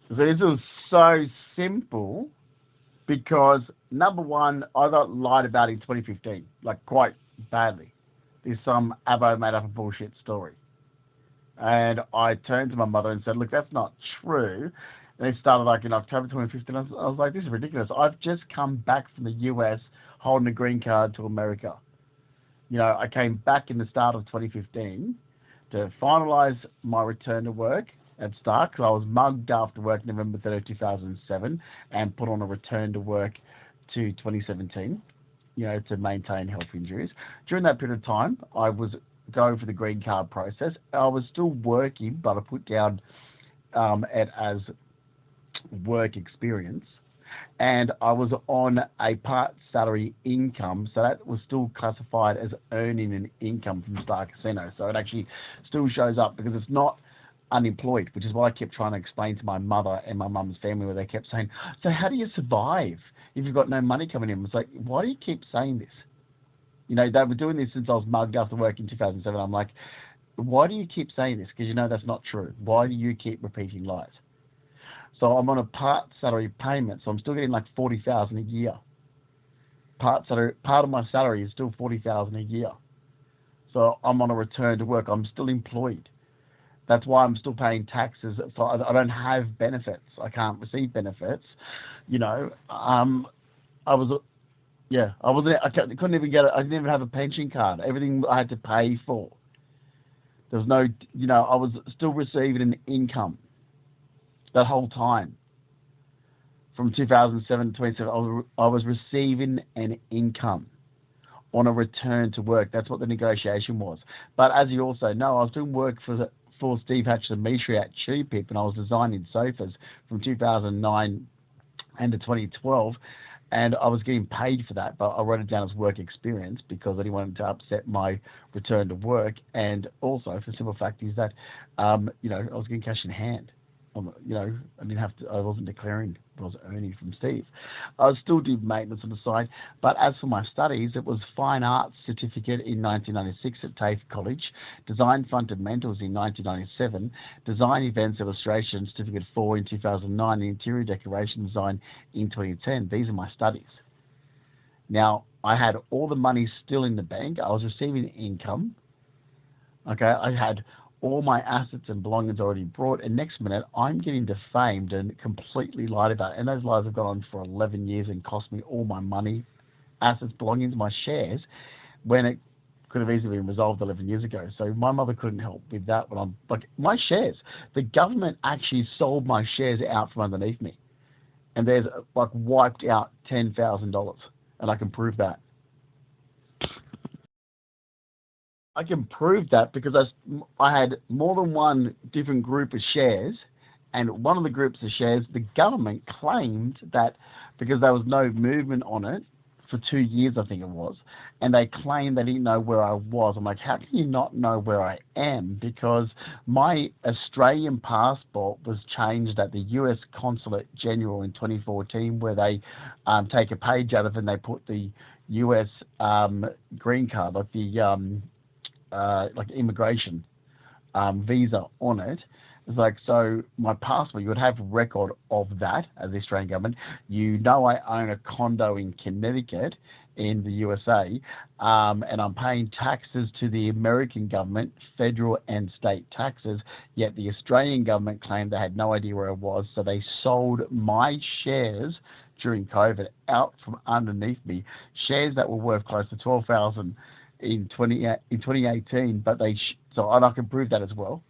So this was so simple because number one, I got lied about in 2015, like quite badly. There's some abo made up a bullshit story. And I turned to my mother and said, look, that's not true. And it started like in October 2015. I was like, this is ridiculous. I've just come back from the US holding a green card to America. I came back in the start of 2015 to finalise my return to work at Stark. I was mugged after work November 3rd, 2007 and put on a return to work to 2017, to maintain health injuries. During that period of time, I was going for the green card process. I was still working, but I put down it as work experience. And I was on a part salary income, so that was still classified as earning an income from Star Casino. So it actually still shows up because it's not unemployed, which is what I kept trying to explain to my mother and my mum's family, where they kept saying, so how do you survive if you've got no money coming in? It's like, why do you keep saying this? They were doing this since I was mugged after work in 2007. I'm like, why do you keep saying this? Because that's not true. Why do you keep repeating lies? So I'm on a part salary payment, so I'm still getting like $40,000 a year. Part of my salary is still $40,000 a year. So I'm on a return to work. I'm still employed. That's why I'm still paying taxes. So I don't have benefits. I can't receive benefits. I was, I couldn't even get it. I didn't even have a pension card. Everything I had to pay for. There was no, I was still receiving an income that whole time. From 2007 to 2027, I was receiving an income on a return to work. That's what the negotiation was. But as you also know, I was doing work for Steve Hatch and Mitri at Chewpip, and I was designing sofas from 2009 and to 2012, and I was getting paid for that, but I wrote it down as work experience because I didn't want to upset my return to work, and also for the simple fact is that, I was getting cash in hand. I wasn't declaring what I was earning from Steve. I still did maintenance on the side, but as for my studies, it was Fine Arts Certificate in 1996 at TAFE College, Design Fundamentals in 1997, Design Events Illustration Certificate 4 in 2009, and Interior Decoration Design in 2010. These are my studies. Now, I had all the money still in the bank. I was receiving income. Okay, I had all my assets and belongings already brought, and next minute I'm getting defamed and completely lied about. And those lies have gone on for 11 years and cost me all my money, assets, belongings, my shares, when it could have easily been resolved 11 years ago. So my mother couldn't help with that. When I'm like, my shares, the government actually sold my shares out from underneath me, and there's like wiped out $10,000, and I can prove that. I can prove that because I had more than one different group of shares, and one of the groups of shares, the government claimed that because there was no movement on it for 2 years, I think it was, and they claimed they didn't know where I was. I'm like, how can you not know where I am? Because my Australian passport was changed at the US Consulate General in 2014, where they take a page out of it and they put the US green card, like the like immigration visa on it. It's like, so my passport, you would have record of that as the Australian government. I own a condo in Connecticut in the USA, and I'm paying taxes to the American government, federal and state taxes, yet the Australian government claimed they had no idea where I was, so they sold my shares during COVID out from underneath me, shares that were worth close to 12,000 in 2018, but so I can prove that as well.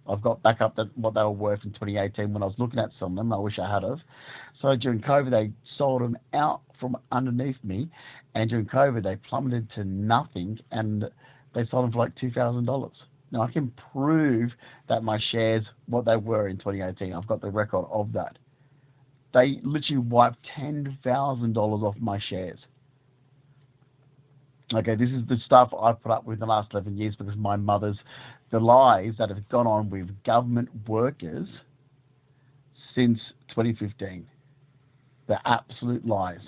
I've got back up what they were worth in 2018 when I was looking at some of them. I wish I had have. So during COVID, they sold them out from underneath me, and during COVID, they plummeted to nothing, and they sold them for like $2,000. Now, I can prove that my shares, what they were in 2018, I've got the record of that. They literally wiped $10,000 off my shares. Okay, this is the stuff I've put up with in the last 11 years because the lies that have gone on with government workers since 2015. They're absolute lies.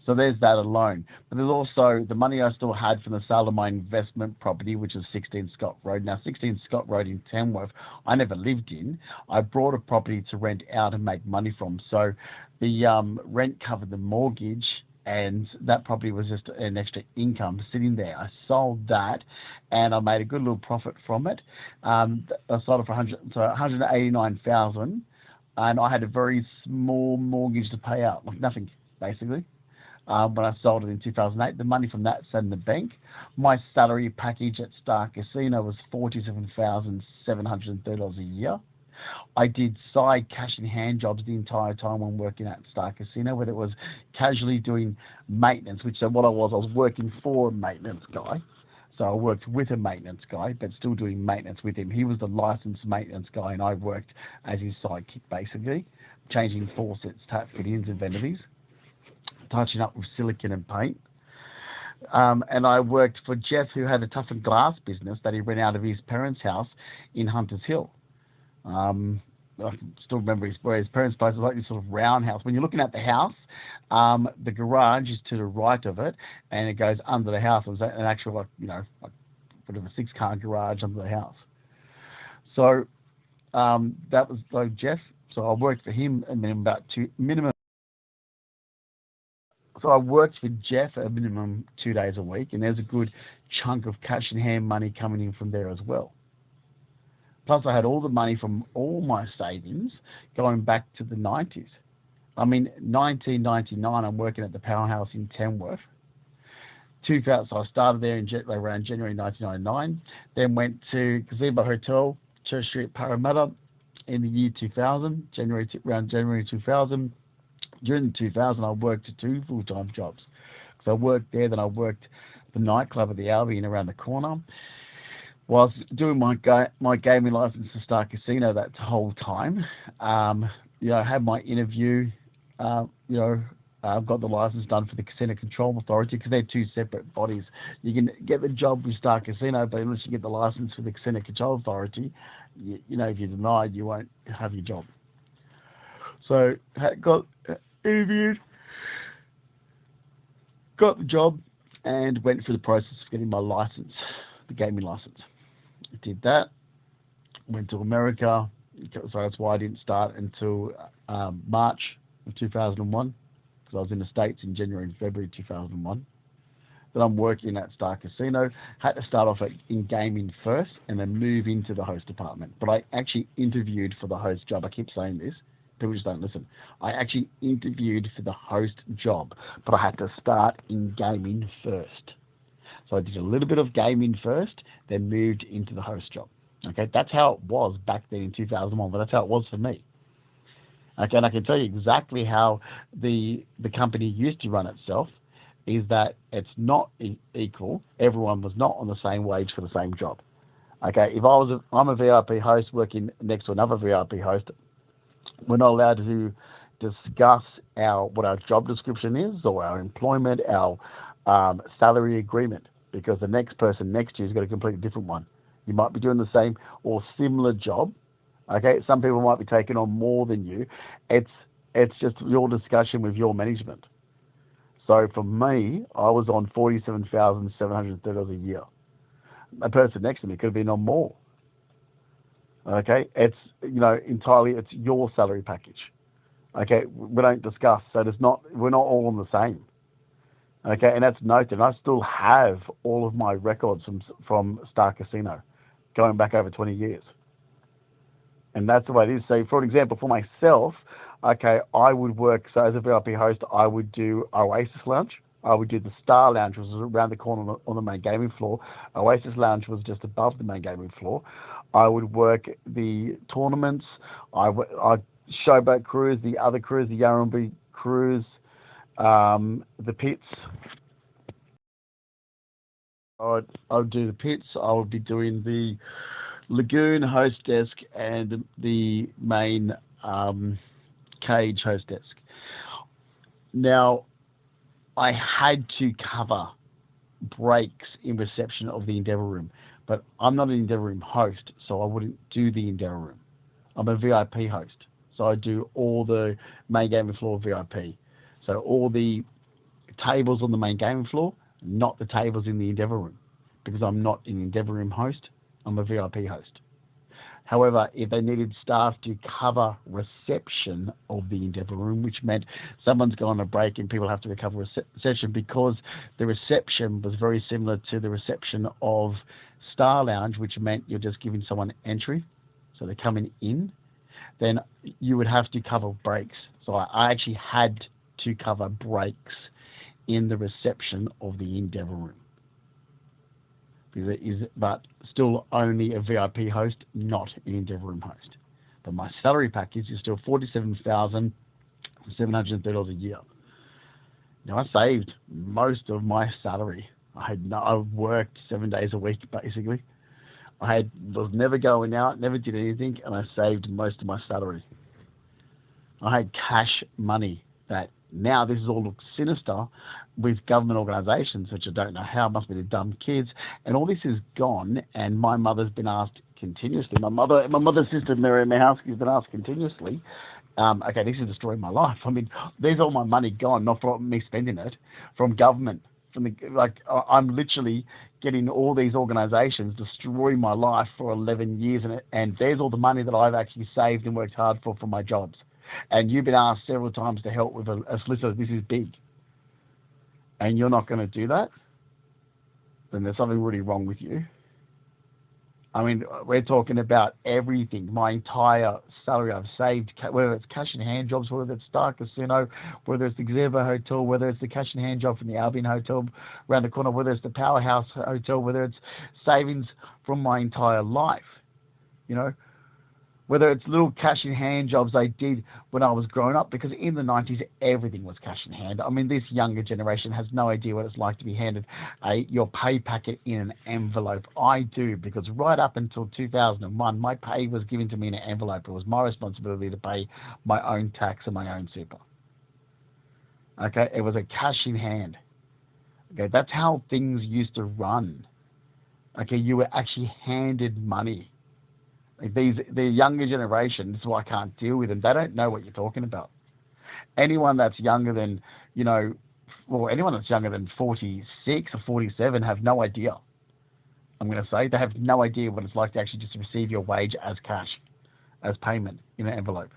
So there's that alone. But there's also the money I still had from the sale of my investment property, which is 16 Scott Road. Now, 16 Scott Road in Tamworth, I never lived in. I bought a property to rent out and make money from. So the rent covered the mortgage, and that property was just an extra income sitting there. I sold that, and I made a good little profit from it. I sold it for 189,000, and I had a very small mortgage to pay out, like nothing, basically. When I sold it in 2008, the money from that sat in the bank. My salary package at Star Casino was $47,730 a year. I did side cash in hand jobs the entire time when working at Star Casino, whether it was casually doing maintenance, which so what I was working for a maintenance guy. So I worked with a maintenance guy, but still doing maintenance with him. He was the licensed maintenance guy, and I worked as his sidekick, basically, changing faucets, tap fittings, and vanities, touching up with silicone and paint. And I worked for Jeff, who had a tough and glass business that he ran out of his parents' house in Hunters Hill. I can still remember where his parents' place was, like this sort of round house. When you're looking at the house, the garage is to the right of it, and it goes under the house. It was an actual, like whatever, 6-car garage under the house. So that was like Jeff. So I worked for him a minimum. So I worked for Jeff a minimum 2 days a week, and there's a good chunk of cash in hand money coming in from there as well. Plus, I had all the money from all my savings going back to the 90s. I mean, 1999, I'm working at the Powerhouse in Tamworth. 2000, so I started there around January 1999. Then went to Gazebo Hotel, Church Street, Parramatta, in the year 2000, around January 2000. During the 2000, I worked 2 full-time jobs. So I worked there, then I worked the nightclub at the Albion around the corner. Whilst doing my gaming license to Star Casino that whole time, I had my interview. I've got the license done for the Casino Control Authority, because they're 2 separate bodies. You can get the job with Star Casino, but unless you get the license for the Casino Control Authority, if you're denied, you won't have your job. So got interviewed, got the job, and went through the process of getting my license, the gaming license. I did that, went to America, so that's why I didn't start until March of 2001, because I was in the States in January and February 2001. Then I'm working at Star Casino. Had to start off in gaming first and then move into the host department. But I actually interviewed for the host job. I keep saying this. People just don't listen. I actually interviewed for the host job, but I had to start in gaming first. So I did a little bit of gaming first, then moved into the host job. Okay, that's how it was back then in 2001, but that's how it was for me. Okay, and I can tell you exactly how the company used to run itself, is that it's not equal. Everyone was not on the same wage for the same job. Okay, if I'm a VIP host working next to another VIP host, we're not allowed to discuss what our job description is, or our employment, our salary agreement, because the next person next to you has got a completely different one. You might be doing the same or similar job. Okay, some people might be taking on more than you. It's just your discussion with your management. So for me, I was on $47,730 a year. A person next to me could have been on more. Okay, it's entirely it's your salary package. Okay, we don't discuss, so we're not all on the same. Okay, and that's noted. And I still have all of my records from Star Casino, going back over 20 years. And that's the way it is. So, for example, for myself, okay, I would work, so as a VIP host, I would do Oasis Lounge. I would do the Star Lounge, which was around the corner on the main gaming floor. Oasis Lounge was just above the main gaming floor. I would work the tournaments. I'd showboat cruise, the other cruise, the Yarrumby cruise, the pits. I would do the pits. I would be doing the lagoon host desk and the main cage host desk. Now, I had to cover breaks in reception of the Endeavour Room, but I'm not an Endeavour Room host, so I wouldn't do the Endeavour Room. I'm a VIP host, so I do all the main gaming floor VIP. So all the tables on the main gaming floor, not the tables in the Endeavour room, because I'm not an Endeavour room host, I'm a VIP host. However, if they needed staff to cover reception of the Endeavour room, which meant someone's gone on a break and people have to recover reception, because the reception was very similar to the reception of Star Lounge, which meant you're just giving someone entry, so they're coming in, then you would have to cover breaks. So I actually had to cover breaks in the reception of the Endeavour room. Because it is, but still only a VIP host, not an Endeavour room host. But my salary package is still $47,730 a year. Now I saved most of my salary. I worked 7 days a week basically. I was never going out, never did anything, and I saved most of my salary. I had cash money that now this all looks sinister with government organisations, which I don't know how, must be the dumb kids, and all this is gone. And my mother's been asked continuously. My mother's sister Mary Mahowski has been asked continuously. Okay, this is destroying my life. I mean, there's all my money gone, not from me spending it, from government. I'm literally getting all these organisations destroy my life for 11 years, and there's all the money that I've actually saved and worked hard for my jobs. And you've been asked several times to help with a solicitor. This is big. And you're not going to do that? Then there's something really wrong with you. I mean, we're talking about everything. My entire salary I've saved, whether it's cash in hand jobs, whether it's Star Casino, whether it's the Xerva Hotel, whether it's the cash in hand job from the Albion Hotel around the corner, whether it's the Powerhouse Hotel, whether it's savings from my entire life, whether it's little cash in hand jobs I did when I was growing up, because in the 90s, everything was cash in hand. I mean, this younger generation has no idea what it's like to be handed your pay packet in an envelope. I do, because right up until 2001, my pay was given to me in an envelope. It was my responsibility to pay my own tax and my own super. Okay, it was a cash in hand. Okay, that's how things used to run. Okay, you were actually handed money. The younger generation, this is why I can't deal with them. They don't know what you're talking about. Anyone that's younger than, anyone that's younger than 46 or 47 have no idea. I'm going to say they have no idea what it's like to actually just receive your wage as cash, as payment in an envelope.